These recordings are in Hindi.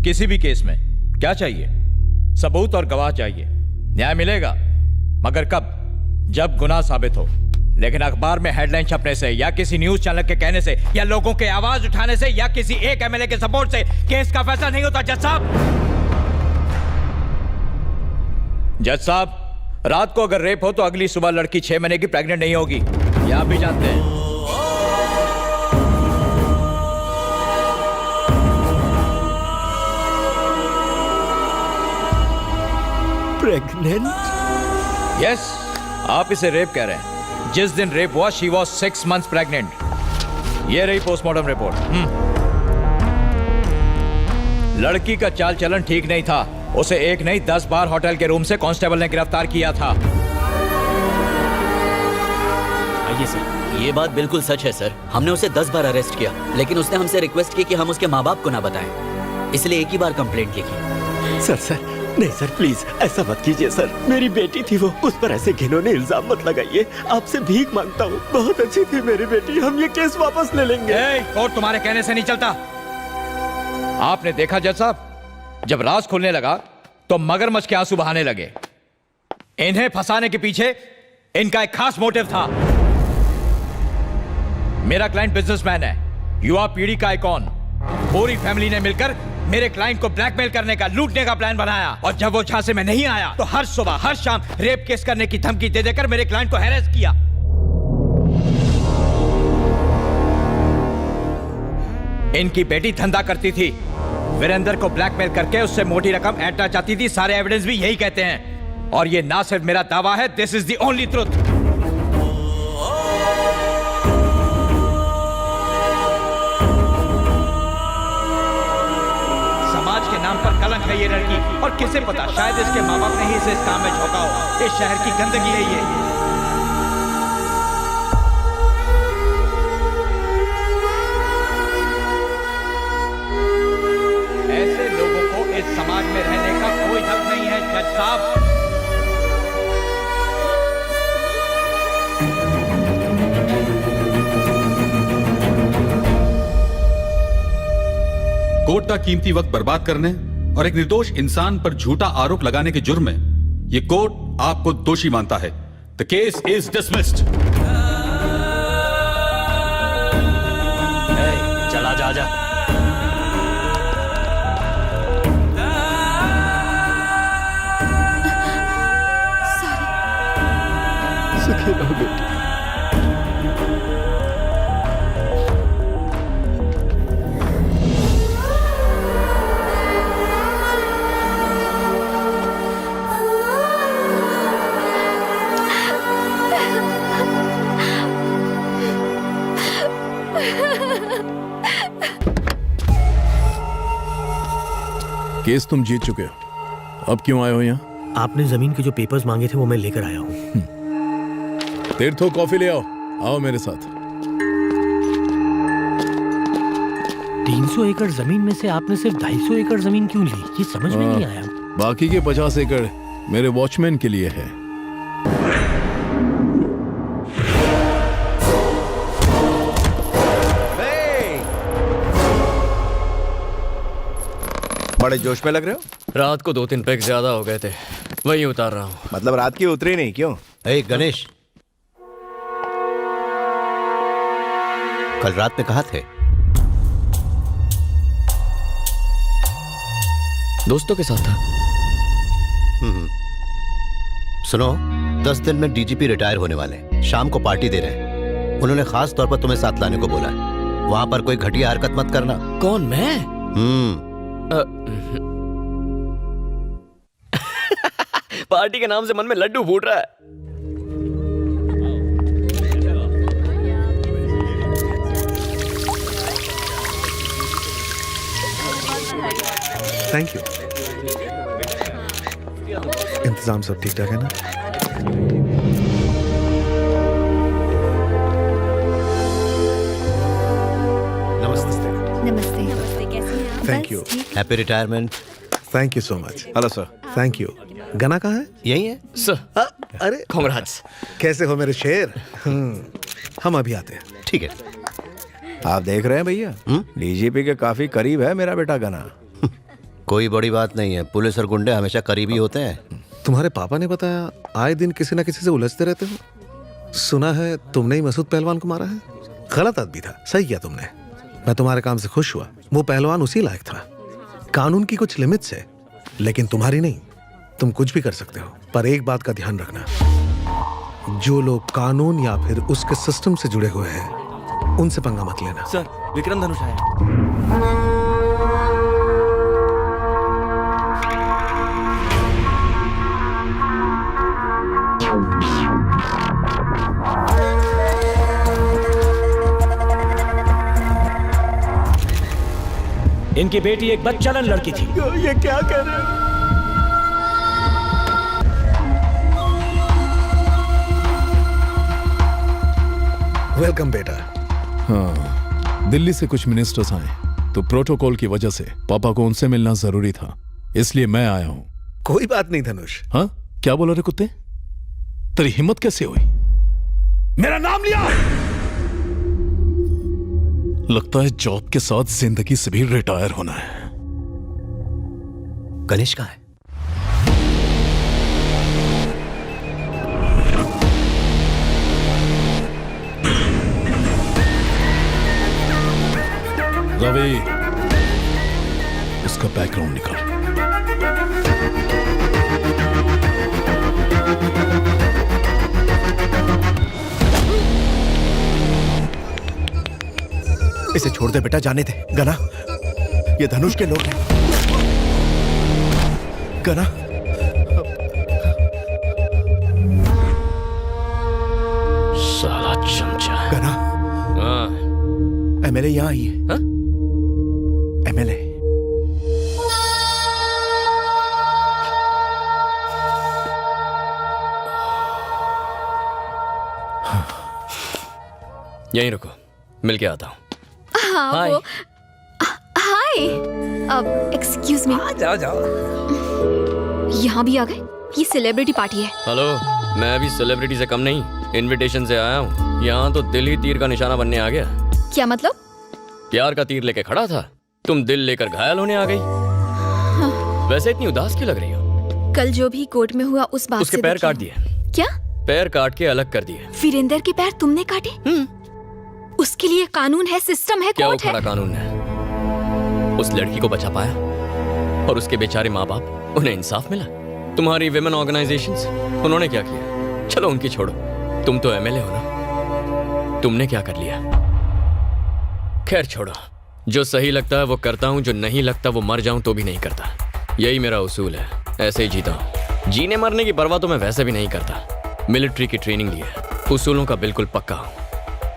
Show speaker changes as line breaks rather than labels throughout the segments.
किसी भी केस में क्या चाहिए? सबूत और गवाह चाहिए। न्याय मिलेगा, मगर कब? जब गुनाह साबित हो। लेकिन अखबार में हेडलाइन छपने से या किसी न्यूज चैनल के कहने से या लोगों के आवाज उठाने से या किसी एक एमएलए के सपोर्ट से केस का फैसला नहीं होता। जज साहब, रात को अगर रेप हो तो अगली सुबह लड़की 6 महीने की प्रेग्नेंट नहीं होगी। ये आप भी जानते हैं।
प्रेग्नेंट?
यस, आप इसे रेप कह रहे हैं। जिस दिन रेप हुआ शी वॉज 6 months प्रेग्नेंट। ये रही पोस्टमार्टम रिपोर्ट। लड़की का चाल चलन ठीक नहीं था। उसे एक नहीं 10 बार होटल के रूम से कांस्टेबल ने गिरफ्तार किया था।
आइए सर। ये बात बिल्कुल सच है सर। हमने उसे 10 बार अरेस्ट किया, लेकिन उसने हमसे रिक्वेस्ट की कि हम उसके माँ बाप को ना बताएं, इसलिए एक ही बार कंप्लेंट लिखी।
सर नहीं सर, प्लीज ऐसा मत कीजिए सर। मेरी बेटी थी वो, उस पर ऐसे घिनौने इल्जाम मत लगाइए। आपसे भीख मांगता हूँ, बहुत अच्छी थी मेरी बेटी। हम ये केस वापस ले लेंगे।
कोर्ट तुम्हारे कहने से नहीं चलता। आपने देखा जज साहब, जब राज खुलने लगा तो मगरमच्छ के आंसू बहाने लगे। इन्हें फंसाने के पीछे इनका एक खास मोटिव था। मेरा क्लाइंट बिजनेसमैन है, युवा पीढ़ी का आइकॉन। पूरी फैमिली ने मिलकर मेरे क्लाइंट को ब्लैकमेल करने का, लूटने का प्लान बनाया। और जब वो झांसे में नहीं आया तो हर सुबह हर शाम रेप केस करने की धमकी दे देकर मेरे क्लाइंट को हैरेस किया। इनकी बेटी धंधा करती थी, वीरेंद्र को ब्लैकमेल करके उससे मोटी रकम ऐंठना चाहती थी। सारे एविडेंस भी यही कहते हैं। और ये ना सिर्फ मेरा दावा है, this is the only truth. समाज के नाम पर कलंक है ये लड़की। और किसे पता, शायद इसके माँ बाप ने ही इसे इस काम में झोंका हो। इस शहर की गंदगी है ये। ऐसे लोगों को इस समाज में रहने का कोई हक नहीं है जज साहब।
कोर्ट का कीमती वक्त बर्बाद करने और एक निर्दोष इंसान पर झूठा आरोप लगाने के जुर्म में ये कोर्ट आपको दोषी मानता है। The case is dismissed.
चला जा जा।
सुखी रहो बेटी।
केस तुम जीत चुके हो, अब क्यों आए हो यहाँ?
आपने जमीन के जो पेपर्स मांगे थे वो मैं लेकर आया हूँ।
तीर्थो कॉफी ले आओ। आओ मेरे साथ।
300 एकड़ जमीन में से आपने सिर्फ 250 एकड़ जमीन क्यों ली, ये समझ में नहीं आया।
बाकी के 50 एकड़ मेरे वॉचमैन के लिए है।
बड़े जोश में लग रहे हो।
रात को 2-3 पैक ज्यादा हो गए थे, वही उतार रहा हूँ।
मतलब रात की उतरी नहीं क्यों?
गणेश, कल रात में कहाँ थे?
दोस्तों के साथ था।
सुनो, 10 दिन में डीजीपी रिटायर होने वाले, शाम को पार्टी दे रहे हैं। उन्होंने खास तौर पर तुम्हें साथ लाने को बोला है। वहां पर कोई घटिया हरकत मत करना।
कौन, मैं? पार्टी के नाम से मन में लड्डू फूट रहा है।
Thank you. इंतजाम सब ठीक ठाक है ना?
नमस्ते।
नमस्ते। नमस्ते, कैसे हैं आप?
Thank you.
Happy retirement.
Thank you so much. Hello sir. Thank you. गना कहाँ है?
यही है
सर।
अरे
कांग्रेट्स।
कैसे हो मेरे शेर? हम अभी आते हैं।
ठीक है।
आप देख रहे हैं भैया, डीजीपी के काफी करीब है मेरा बेटा गना।
कोई बड़ी बात नहीं है, पुलिस और गुंडे हमेशा करीबी होते हैं।
तुम्हारे पापा ने बताया आए दिन किसी ना किसी से उलझते रहते हो। सुना है तुमने ही मसूद पहलवान को मारा है। गलत आदमी था, सही किया तुमने। मैं तुम्हारे काम से खुश हुआ। वो पहलवान उसी लायक था। कानून की कुछ लिमिट्स है, लेकिन तुम्हारी नहीं। तुम कुछ भी कर सकते हो, पर एक बात का ध्यान रखना, जो लोग कानून या फिर उसके सिस्टम से जुड़े हुए हैं उनसे पंगा मत लेना।
सर, विक्रम धनुष आया।
इनकी बेटी एक बदचलन लड़की थी।
ये क्या कह रहे हो?
वेलकम बेटा।
हाँ, दिल्ली से कुछ मिनिस्टर्स आए तो प्रोटोकॉल की वजह से पापा को उनसे मिलना जरूरी था, इसलिए मैं आया हूं।
कोई बात नहीं धनुष।
हाँ, क्या बोला रे कुत्ते? तेरी हिम्मत कैसे हुई? मेरा नाम लिया। लगता है जॉब के साथ जिंदगी से भी रिटायर होना है।
गणेश कहाँ है?
रवि, उसका बैकग्राउंड निकाल।
इसे छोड़ दे बेटा, जाने दे। गना, ये धनुष के लोग हैं। गना,
साला चमचा।
गना,
हाँ,
एमएलए यहाँ आई है।
हाँ?
एमएलए।
यहीं रुको, मिल के आता हूँ।
हाँ
हाय।
वो हाय। अब एक्सक्यूज मी,
जाओ जाओ।
यहाँ भी आ गए। ये सेलिब्रिटी पार्टी है।
हेलो, मैं अभी सेलिब्रिटी से कम नहीं, इनविटेशन से आया हूँ। यहाँ तो दिल ही तीर का निशाना बनने आ गया।
क्या मतलब?
प्यार का तीर लेके खड़ा था, तुम दिल लेकर घायल होने आ गई। वैसे इतनी उदास क्यों लग रही हो?
कल जो भी कोर्ट में हुआ उस बात
उसके
से
पैर
दुखी
काट
हूँ।
दिए।
क्या?
पैर काट के अलग कर दिए।
वीरेंद्र के पैर तुमने काटे? उसके लिए कानून है, सिस्टम है,
क्या वो
कोर्ट है।
खड़ा कानून है? उस लड़की को बचा पाया और उसके बेचारे माँ बाप, उन्हें इंसाफ मिला। तुम्हारी विमेन ऑर्गेनाइजेशंस, उन्होंने क्या किया? चलो उनकी छोड़ो, तुम तो एमएलए हो ना, तुमने क्या कर लिया? खैर छोड़ो, जो सही लगता है वो करता हूँ, जो नहीं लगता वो मर जाऊं तो भी नहीं करता। यही मेरा उसूल है, ऐसे ही जीता हूँ। जीने मरने की परवाह तो मैं वैसे भी नहीं करता। मिलिट्री की ट्रेनिंग ली है, उसूलों का बिल्कुल पक्का हूँ,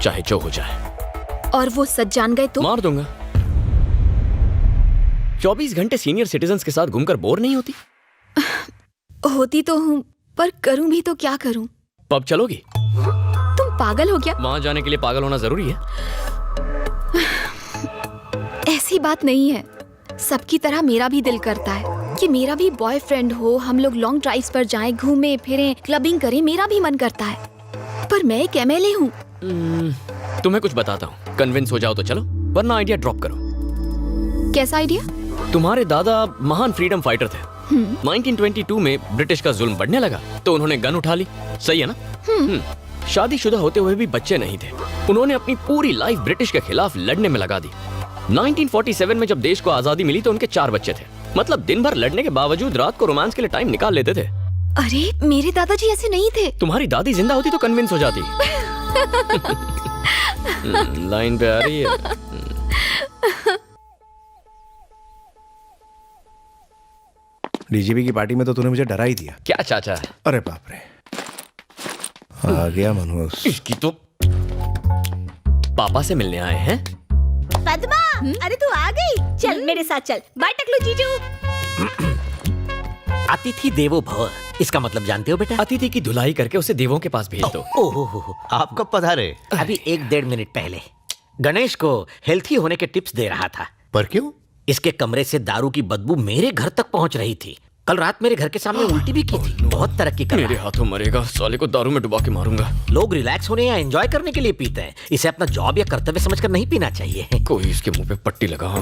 चाहे जो हो जाए।
और वो सच जान गए तो?
मार दूंगा। 24 घंटे सीनियर सिटीजन्स के साथ घूमकर बोर नहीं होती?
होती तो हूँ, पर करूँ भी तो क्या करूँ?
पब चलोगी?
तुम पागल हो गया?
वहां जाने के लिए पागल होना जरूरी है?
ऐसी बात नहीं है। सबकी तरह मेरा भी दिल करता है कि मेरा भी बॉयफ्रेंड हो, हम लोग लॉन्ग ड्राइव्स पर जाएं, घूमें फिरें, क्लबिंग करें। मेरा भी मन करता है, पर मैं एक एमएलए हूँ।
तुम्हें कुछ बताता हूँ, कन्विंस हो जाओ तो चलो, वरना आइडिया ड्रॉप करो।
कैसा आइडिया?
तुम्हारे दादा महान फ्रीडम फाइटर थे। 1922 में ब्रिटिश का जुल्म बढ़ने लगा तो उन्होंने गन उठा ली, सही है ना? शादीशुदा होते हुए भी बच्चे नहीं थे। उन्होंने अपनी पूरी लाइफ ब्रिटिश के खिलाफ लड़ने में लगा दी। 1947 में जब देश को आजादी मिली तो उनके 4 बच्चे थे। मतलब दिन भर लड़ने के बावजूद रात को रोमांस के लिए टाइम निकाल लेते थे।
अरे मेरे दादाजी ऐसे नहीं थे।
तुम्हारी दादी जिंदा होती तो कन्विंस हो जाती। लाइन पे आ रही है।
डीजीपी की पार्टी में तो तूने मुझे डरा ही दिया।
क्या चाचा?
अरे बाप रे, आ गया मनोज।
इसकी तो पापा से मिलने आए हैं।
पद्मा, अरे तू आ गई। चल मेरे साथ चल। बाय टकलू जीजू।
अतिथि देवो भव, इसका मतलब जानते हो बेटा?
अतिथि की धुलाई करके उसे देवों के पास भेज दो।
ओहो, आप कब पधारे?
अभी 1-1.5 मिनट पहले। गणेश को हेल्थी होने के टिप्स दे रहा था।
पर क्यों?
इसके कमरे से दारू की बदबू मेरे घर तक पहुंच रही थी। कल रात मेरे घर के सामने उल्टी भी की थी। बहुत तरक्की कर रहा
मेरे
है।
हाथों मरेगा, साले को दारू में डुबा के मारूंगा।
लोग रिलैक्स होने या एंजॉय करने के लिए पीते हैं, इसे अपना जॉब या कर्तव्य समझकर नहीं पीना चाहिए।
कोई इसके मुंह पे पट्टी लगाओ।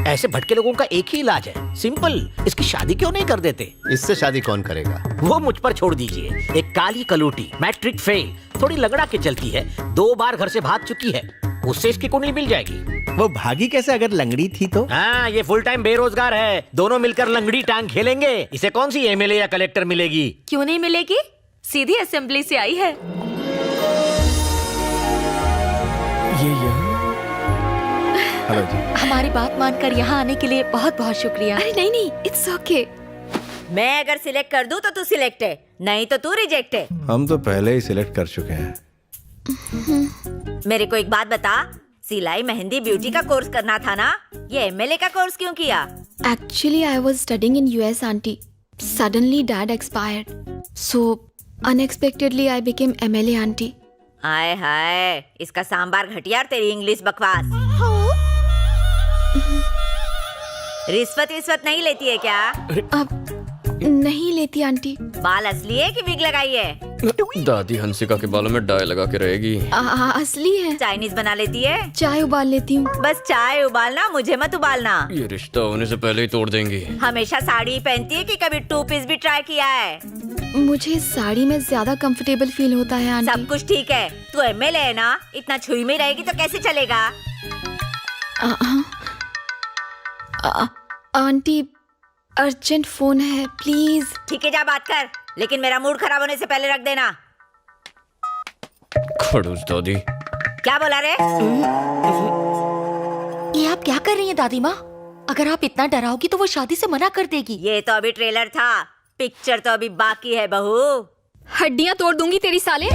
ऐसे भटके लोगों का एक ही इलाज है, सिंपल, इसकी शादी क्यों नहीं कर देते?
इससे शादी कौन करेगा?
वो मुझ पर छोड़ दीजिए। एक काली कलूटी, मैट्रिक फेल, थोड़ी लगड़ा के चलती है, 2 बार घर से भाग चुकी है, उससे इसकी कुंडली मिल जाएगी।
वो भागी कैसे अगर लंगड़ी थी तो?
हाँ, ये फुल टाइम बेरोजगार है, दोनों मिलकर लंगड़ी टांग खेलेंगे। इसे कौन सी एमएलए या कलेक्टर मिलेगी?
क्यों नहीं मिलेगी? सीधी असेंबली से आई है।
हेलो जी।
हमारी बात मानकर यहाँ आने के लिए बहुत बहुत शुक्रिया।
अरे नहीं नहीं, इट्स ओके।
मैं अगर सिलेक्ट कर दूं तो तू सिलेक्ट है, नहीं तो तू रिजेक्ट है।
हम तो पहले ही सिलेक्ट कर चुके हैं।
मेरे को एक बात बता, सिलाई मेहंदी ब्यूटी का कोर्स करना था ना, ये एमएलए का कोर्स क्यों किया?
Actually, I was studying in US, auntie. Suddenly, dad expired. So, unexpectedly, I became MLA, auntie.
हाय हाय, इसका सांबार घटिया और तेरी इंग्लिश बकवास। रिश्वत नहीं लेती है क्या?
अब नहीं लेती आंटी।
बाल असली है कि विग लगाई है?
दादी हंसिका के बालों में डाई लगा के रहेगी।
असली है।
चाइनीज बना लेती है?
चाय उबाल लेती हूँ।
बस चाय उबालना, मुझे मत उबालना।
ये रिश्ता होने से पहले ही तोड़ देंगी।
हमेशा साड़ी पहनती है कि कभी 2 पीस भी ट्राई किया है?
मुझे साड़ी में ज्यादा कंफर्टेबल फील होता है आंटी।
सब कुछ ठीक है, तू एमएलए है ना, इतना छुई में रहेगी तो कैसे चलेगा?
आंटी अर्जेंट फोन है, प्लीज।
ठीक है, जा बात कर, लेकिन मेरा मूड खराब होने से पहले रख देना।
खड़ूस दादी।
क्या बोला रे?
ये आप क्या कर रही हैं दादी माँ? अगर आप इतना डराओगी तो वो शादी से मना कर देगी।
ये तो अभी ट्रेलर था, पिक्चर तो अभी बाकी है बहू।
हड्डियां तोड़ दूंगी तेरी साले।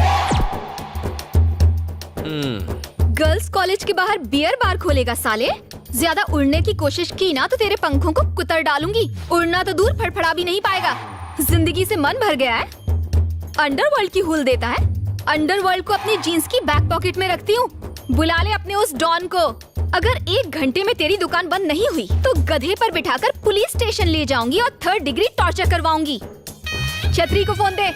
गर्ल्स कॉलेज के बाहर बियर बार खोलेगा साले। ज्यादा उड़ने की कोशिश की ना तो तेरे पंखों को कुतर डालूंगी। उड़ना तो दूर, फड़फड़ा भी नहीं पाएगा। जिंदगी से मन भर गया है, अंडरवर्ल्ड की हुल देता है। अंडरवर्ल्ड को अपनी जीन्स की बैक पॉकेट में रखती हूँ। बुला ले अपने उस डॉन को। अगर 1 घंटे में तेरी दुकान बंद नहीं हुई तो गधे पर बिठाकर पुलिस स्टेशन ले जाऊंगी और 3rd डिग्री टॉर्चर करवाऊंगी। छतरी को फोन दे।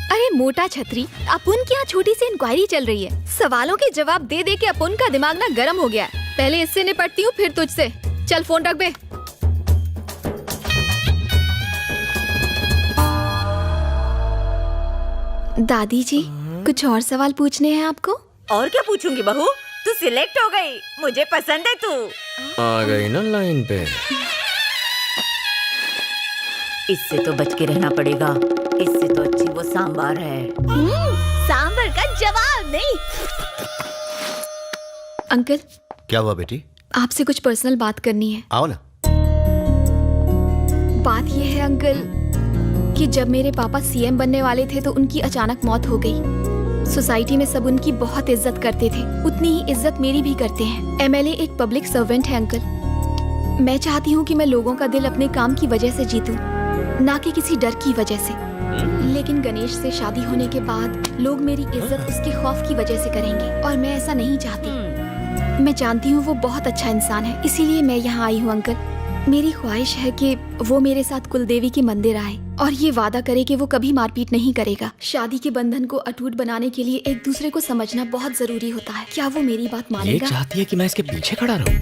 अरे मोटा छतरी, अपुन की यहाँ छोटी सी इंक्वायरी चल रही है। सवालों के जवाब दे दे के अपुन का दिमाग ना गर्म हो गया है। पहले इससे निपटती हूँ, फिर तुझसे। चल फोन रख बे। दादी जी, कुछ और सवाल पूछने हैं आपको?
और क्या पूछूंगी बहू, तू सिलेक्ट हो गई, मुझे पसंद है तू।
आ गई ना लाइन पे।
इससे तो बच के रहना पड़ेगा, इससे तो अच्छी वो सांबार है। सांबार का जवाब नहीं।
अंकल,
क्या हुआ बेटी?
आपसे कुछ पर्सनल बात करनी है।
आओ ना।
बात यह है अंकल कि जब मेरे पापा सीएम बनने वाले थे तो उनकी अचानक मौत हो गई। सोसाइटी में सब उनकी बहुत इज्जत करते थे, उतनी ही इज्जत मेरी भी करते हैं। एमएलए एक पब्लिक सर्वेंट है अंकल। मैं चाहती हूँ कि मैं लोगों का दिल अपने काम की वजह से जीतूं, ना कि किसी डर की वजह से। लेकिन गणेश से शादी होने के बाद लोग मेरी इज्जत उसके खौफ की वजह से करेंगे और मैं ऐसा नहीं चाहती। मैं जानती हूँ वो बहुत अच्छा इंसान है, इसीलिए मैं यहाँ आई हूँ अंकल। मेरी ख्वाहिश है कि वो मेरे साथ कुलदेवी के मंदिर आए और ये वादा करे कि वो कभी मारपीट नहीं करेगा। शादी के बंधन को अटूट बनाने के लिए एक दूसरे को समझना बहुत जरूरी होता है। क्या वो मेरी बात
ये
मानेगा?
चाहती है कि मैं इसके पीछे खड़ा रहूं।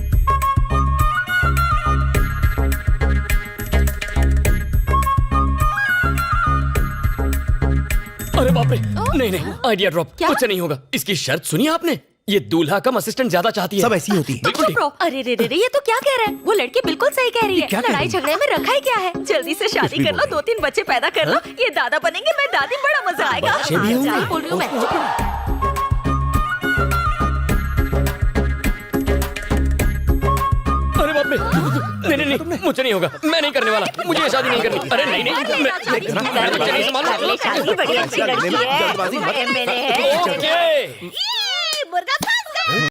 अरे बाप रे, नहीं आइडिया ड्रॉप। कुछ नहीं होगा। इसकी शर्त सुनी आपने? ये दूल्हा कम असिस्टेंट ज्यादा चाहती है।
सब ऐसी होती है।
बिल्कुल ठीक।
अरे रे रे रे, ये तो क्या कह रहा है? वो लड़की बिल्कुल सही कह रही है।
क्या कह रही
लड़ाई
है?
झगड़े में रखा ही क्या है? जल्दी से शादी कर लो, 2-3 बच्चे पैदा कर लो। ये दादा बनेंगे, मैं दादी, बड़ा मजा आएगा।
बच्चे भी होंगे?
सही बोल रही हूँ मैं।
अरे बाप रे, नहीं मुझे नहीं होगा। मैं नहीं करने वाला, मुझे ये शादी नहीं करनी। अरे नहीं मैं बच्चे नहीं संभालूंगा।
शादी बड़ी अच्छी लड़की है, एमएलए है।
ओके।
मुर्गा